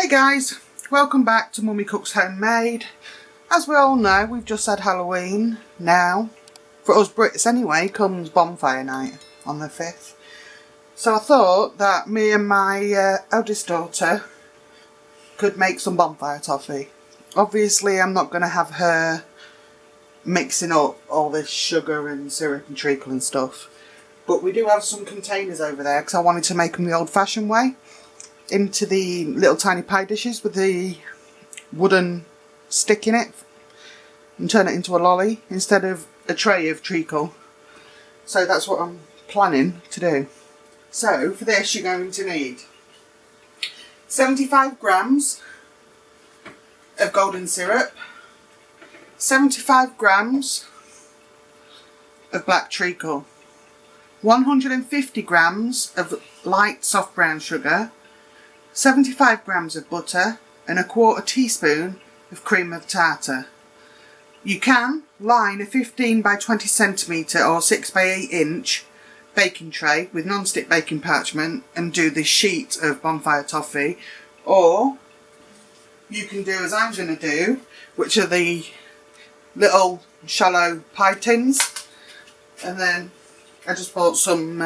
Hey guys, welcome back to Mummy Cooks Homemade. As we all know, we've just had Halloween. Now, for us Brits anyway, comes Bonfire Night on the 5th. So I thought that me and my eldest daughter could make some bonfire toffee. Obviously I'm not going to have her mixing up all this sugar and syrup and treacle and stuff. But we do have some containers over there because I wanted to make them the old fashioned way. Into the little tiny pie dishes with the wooden stick in it and turn it into a lolly instead of a tray of treacle. So that's what I'm planning to do. So for this you're going to need 75 grams of golden syrup, 75 grams of black treacle, 150 grams of light soft brown sugar, 75 grams of butter and a 1/4 teaspoon of cream of tartar. You can line a 15 by 20 centimetre or 6 by 8 inch baking tray with non-stick baking parchment and do this sheet of bonfire toffee, or you can do as I'm going to do, which are the little shallow pie tins, and then I just bought some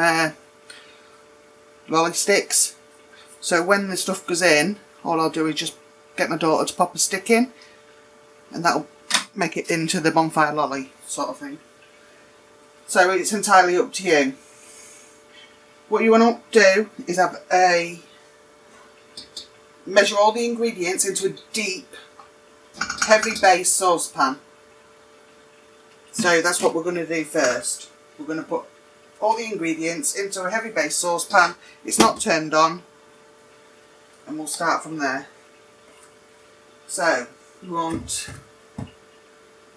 lolly sticks. So when the stuff goes in, all I'll do is just get my daughter to pop a stick in and that'll make it into the bonfire lolly sort of thing. So it's entirely up to you. What you want to do is measure all the ingredients into a deep, heavy base saucepan. So that's what we're going to do first. We're going to put all the ingredients into a heavy base saucepan. It's not turned on. And we'll start from there. So, you want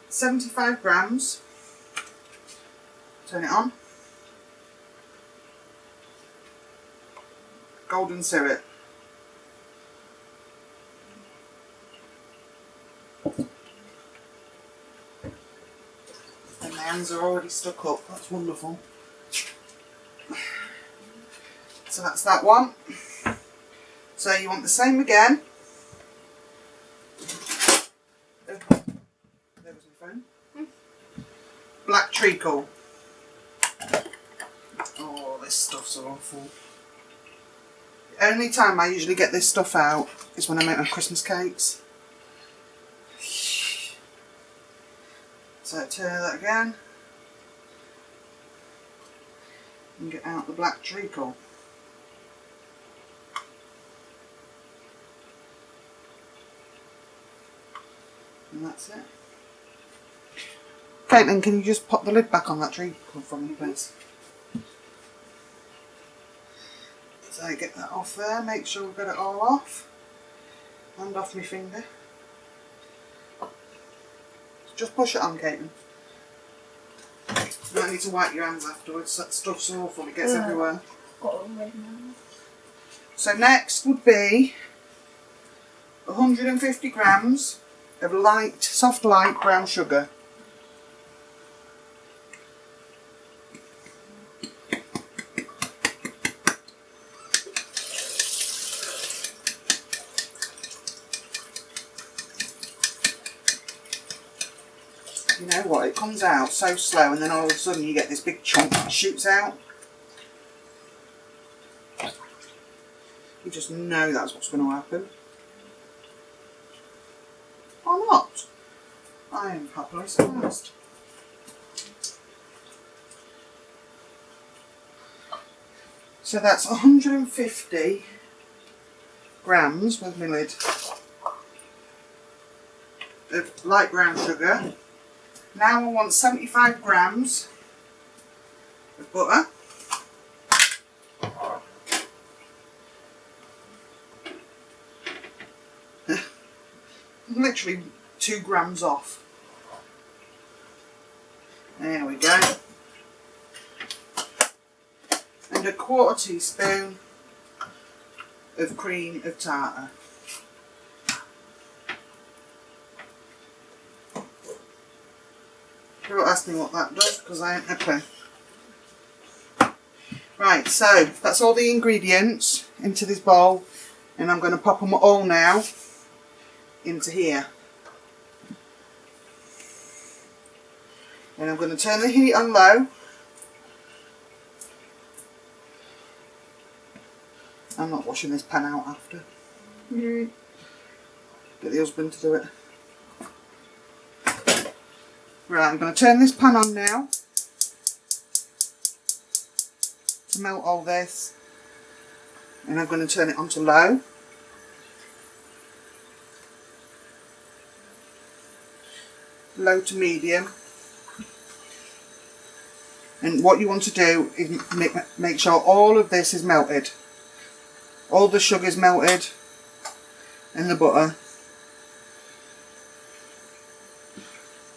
75 grams, turn it on, golden syrup, and my hands are already stuck up, that's wonderful. So that's that one. So you want the same again. There was my phone. Black treacle. Oh, this stuff's awful. The only time I usually get this stuff out is when I make my Christmas cakes. So tear that again. And get out the black treacle. And that's it. Caitlin, can you just pop the lid back on that treacle for me, please? So get that off there, make sure we've got it all off. And off my finger. Just push it on, Caitlin. You don't need to wipe your hands afterwards, that stuff's awful, it gets everywhere. So next would be 150 grams of light, soft light brown sugar. You know what, it comes out so slow and then all of a sudden you get this big chunk that shoots out. You just know that's what's going to happen. Or not. I am happily surprised. So that's 150 grams with my lid of light brown sugar. Now I want 75 grams of butter. Literally 2 grams off. There we go. And a 1/4 teaspoon of cream of tartar. Don't ask me what that does because I ain't a clue. Right, so that's all the ingredients into this bowl. And I'm going to pop them all now into here. And I'm going to turn the heat on low. I'm not washing this pan out after. Get the husband to do it. Right, I'm going to turn this pan on now to melt all this. And I'm going to turn it on to low. Low to medium. And what you want to do is make sure all of this is melted. All the sugar's melted and the butter.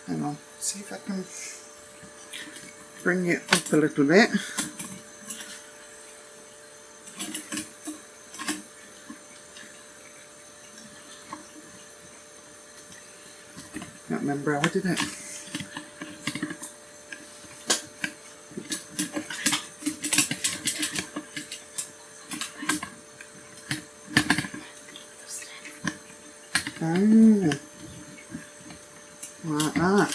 Hang on, see if I can bring it up a little bit. Can't remember how I did it. Like that.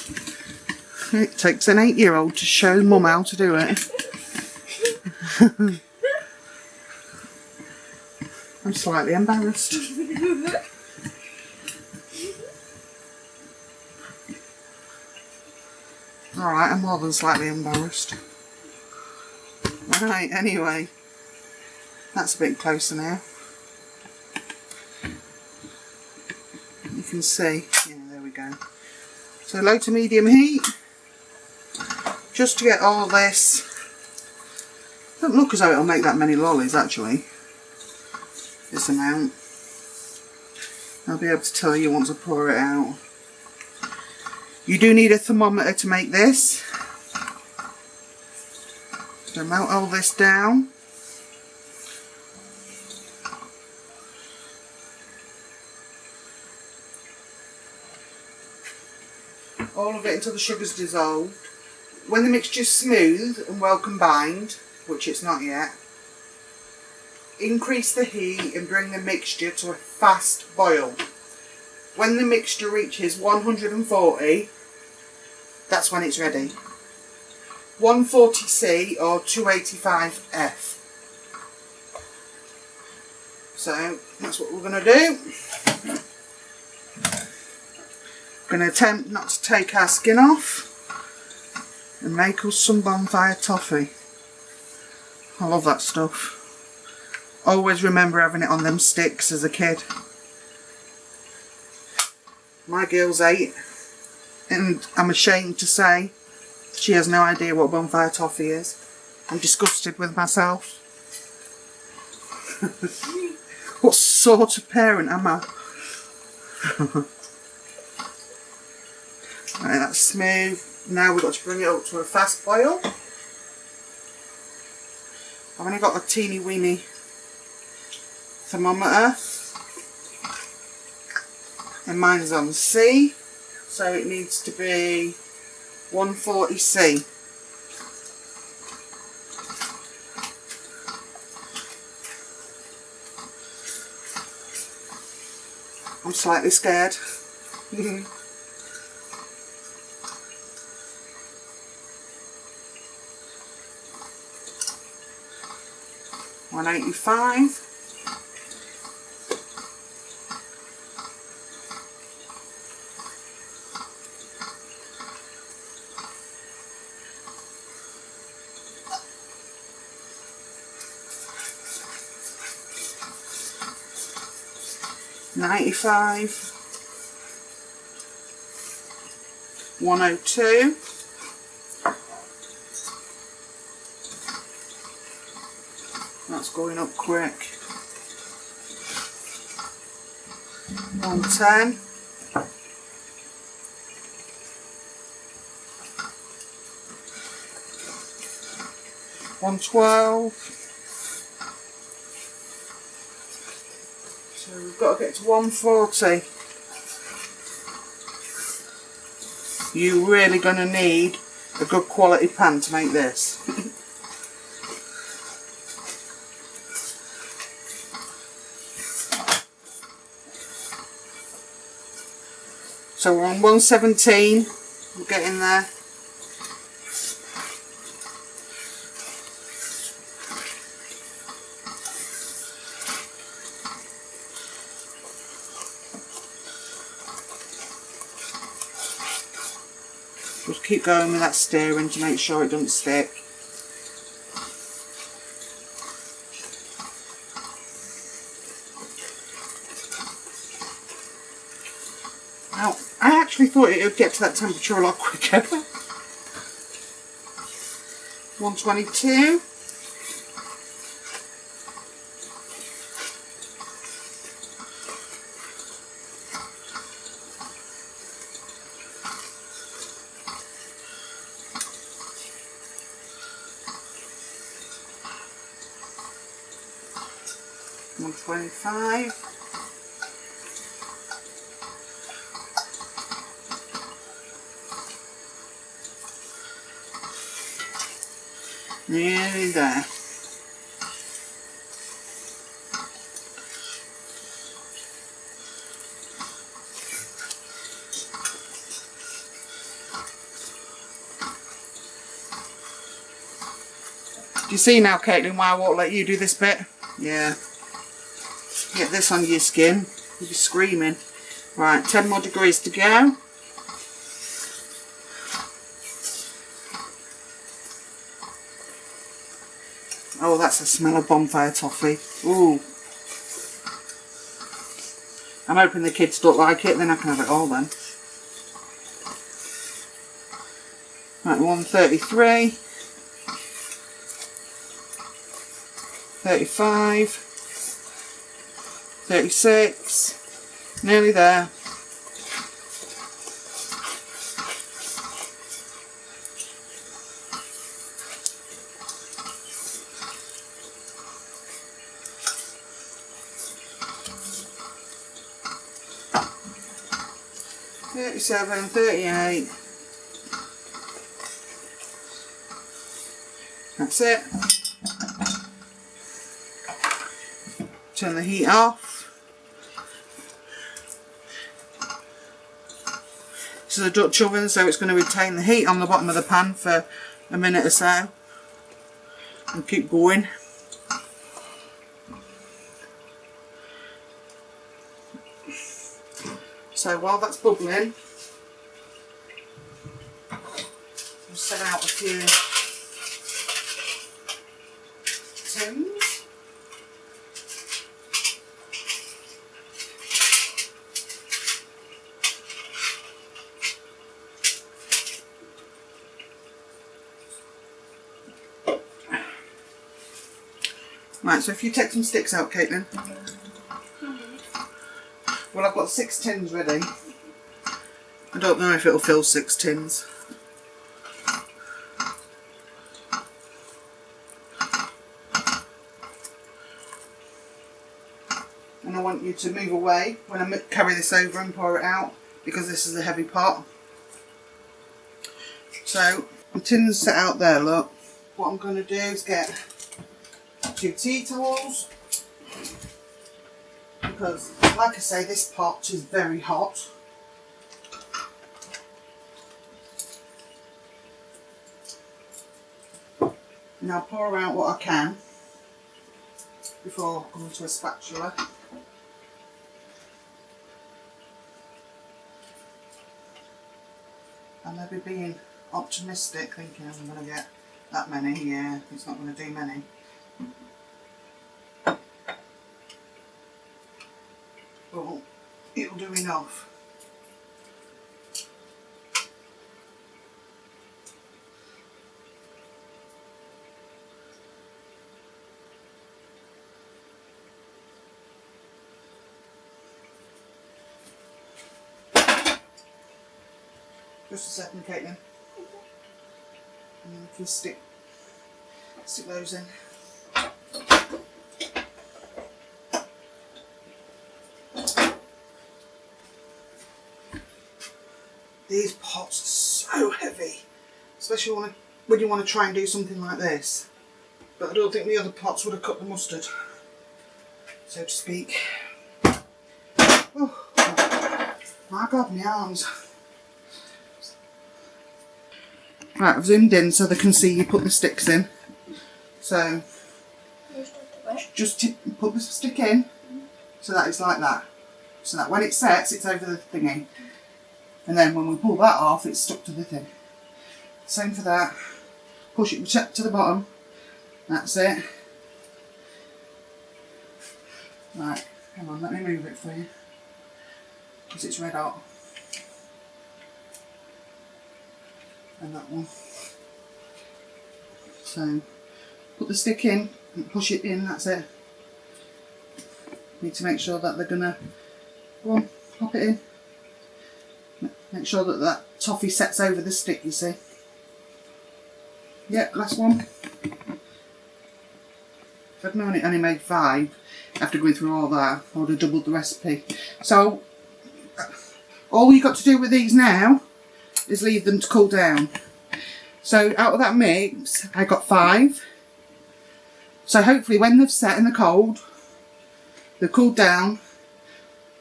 It takes an 8-year-old to show Mum how to do it. I'm slightly embarrassed. Alright, I'm more than slightly embarrassed. Right, anyway. That's a bit closer now. You can see. Yeah, there we go. So low to medium heat. Just to get all this. Doesn't look as though it'll make that many lollies actually. This amount. I'll be able to tell you once I pour it out. You do need a thermometer to make this. So melt all this down. All of it until the sugar's dissolved. When the mixture's smooth and well combined, which it's not yet, increase the heat and bring the mixture to a fast boil. When the mixture reaches 140, that's when it's ready. 140C or 285F. So that's what we're going to do. We're going to attempt not to take our skin off and make us some Bonfire Toffee. I love that stuff. Always remember having it on them sticks as a kid. My girl's 8 and I'm ashamed to say she has no idea what Bonfire Toffee is. I'm disgusted with myself. What sort of parent am I? Right, that's smooth. Now we've got to bring it up to a fast boil. I've only got a teeny weeny thermometer. And mine's on C. So it needs to be 140C. I'm slightly scared. 185. $95, 102, that's going up quick, 110, 112. So we've got to get to 140. You're really going to need a good quality pan to make this. So we're on 117. We're getting there. Just keep going with that stirring to make sure it doesn't stick. Now, I actually thought it would get to that temperature a lot quicker. 122. $125. Nearly there. Do you see now, Caitlin, why I won't let you do this bit? Yeah. Get this on your skin, you'll be screaming. Right, 10 more degrees to go. Oh, that's the smell of bonfire toffee. Ooh. I'm hoping the kids don't like it, then I can have it all then. Right, 133. 35. 36. Nearly there. $37, $38. That's it. Turn the heat off. This is a Dutch oven, so it's going to retain the heat on the bottom of the pan for a minute or so. And keep going. So while that's bubbling, I'll set out a few tins. Right, so if you take some sticks out, Caitlin. Well, I've got 6 tins ready. I don't know if it'll fill 6 tins. And I want you to move away when I carry this over and pour it out, because this is a heavy pot. So, the tin's set out there, look. What I'm going to do is get 2 tea towels, because like I say, this pot is very hot. Now pour out what I can before going to a spatula. I may be being optimistic, thinking I'm going to get that many. Yeah, it's not going to do many. But it'll do enough. Just a second, Caitlin. And then we can stick those in. These pots are so heavy, especially when you want to try and do something like this. But I don't think the other pots would have cut the mustard, so to speak. Oh. My God, my arms. Right, I've zoomed in so they can see you put the sticks in. So, just put the stick in so that it's like that. So that when it sets, it's over the thingy. And then when we pull that off, it's stuck to the thing. Same for that. Push it to the bottom. That's it. Right, hang on, let me move it for you. Because it's red hot. And that one. So, put the stick in and push it in, that's it. Need to make sure that they're gonna, go on, pop it in. Make sure that that toffee sets over the stick, you see. Yep, last one. If I'd known it only made 5, after going through all that, I would have doubled the recipe. So, all you've got to do with these now is leave them to cool down. So out of that mix, I got 5. So hopefully when they've set in the cold, they've cooled down,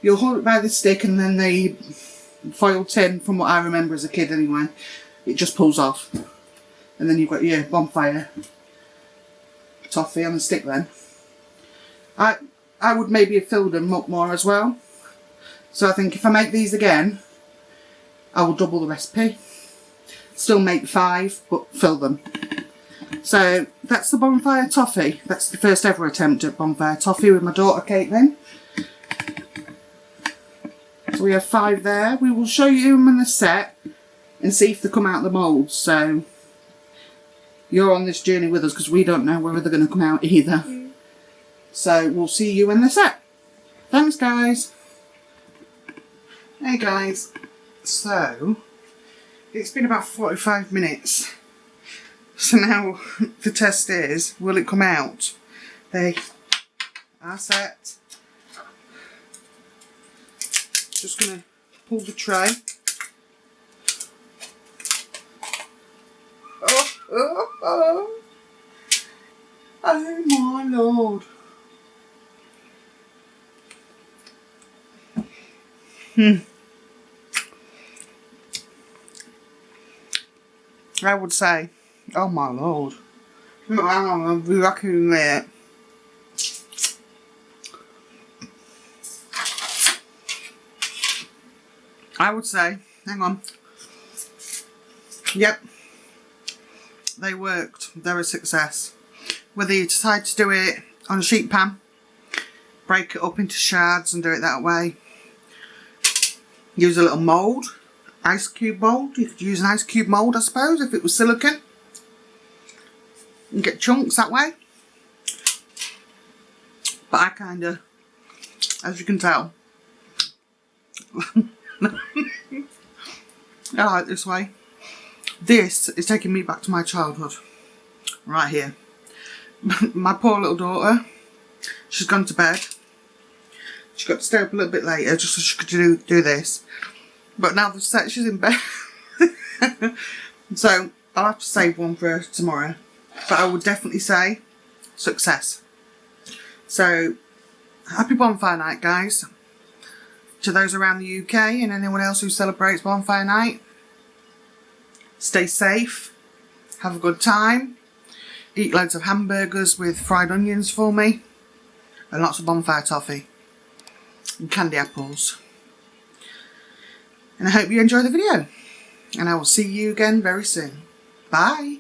you'll hold it by the stick and then the foil tin, from what I remember as a kid anyway, it just pulls off. And then you've got your bonfire toffee on the stick then. I would maybe have filled them up more as well. So I think if I make these again, I will double the recipe. Still make 5, but fill them. So that's the bonfire toffee. That's the first ever attempt at bonfire toffee with my daughter Caitlin. So we have 5 there. We will show you them in the set and see if they come out of the moulds. So you're on this journey with us because we don't know whether they're going to come out either. So we'll see you in the set. Thanks guys. Hey guys. So it's been about 45 minutes. So now the test is, will it come out? They are set. Just going to pull the tray. Oh my Lord. I would say, oh my Lord. I'll be rocking with it. I would say, hang on. Yep. They worked. They're a success. Whether you decide to do it on a sheet pan, break it up into shards and do it that way. Use a little mould. Ice cube mould. You could use an ice cube mould, I suppose, if it was silicone. And get chunks that way. But I kind of, as you can tell, I like this way. This is taking me back to my childhood. Right here. My poor little daughter, she's gone to bed. She got to stay up a little bit later just so she could do this. But now they've set, she's in bed. So I'll have to save one for tomorrow. But I would definitely say success. So happy Bonfire Night, guys. To those around the UK and anyone else who celebrates Bonfire Night. Stay safe. Have a good time. Eat loads of hamburgers with fried onions for me. And lots of bonfire toffee. And candy apples. And I hope you enjoy the video. And I will see you again very soon. Bye.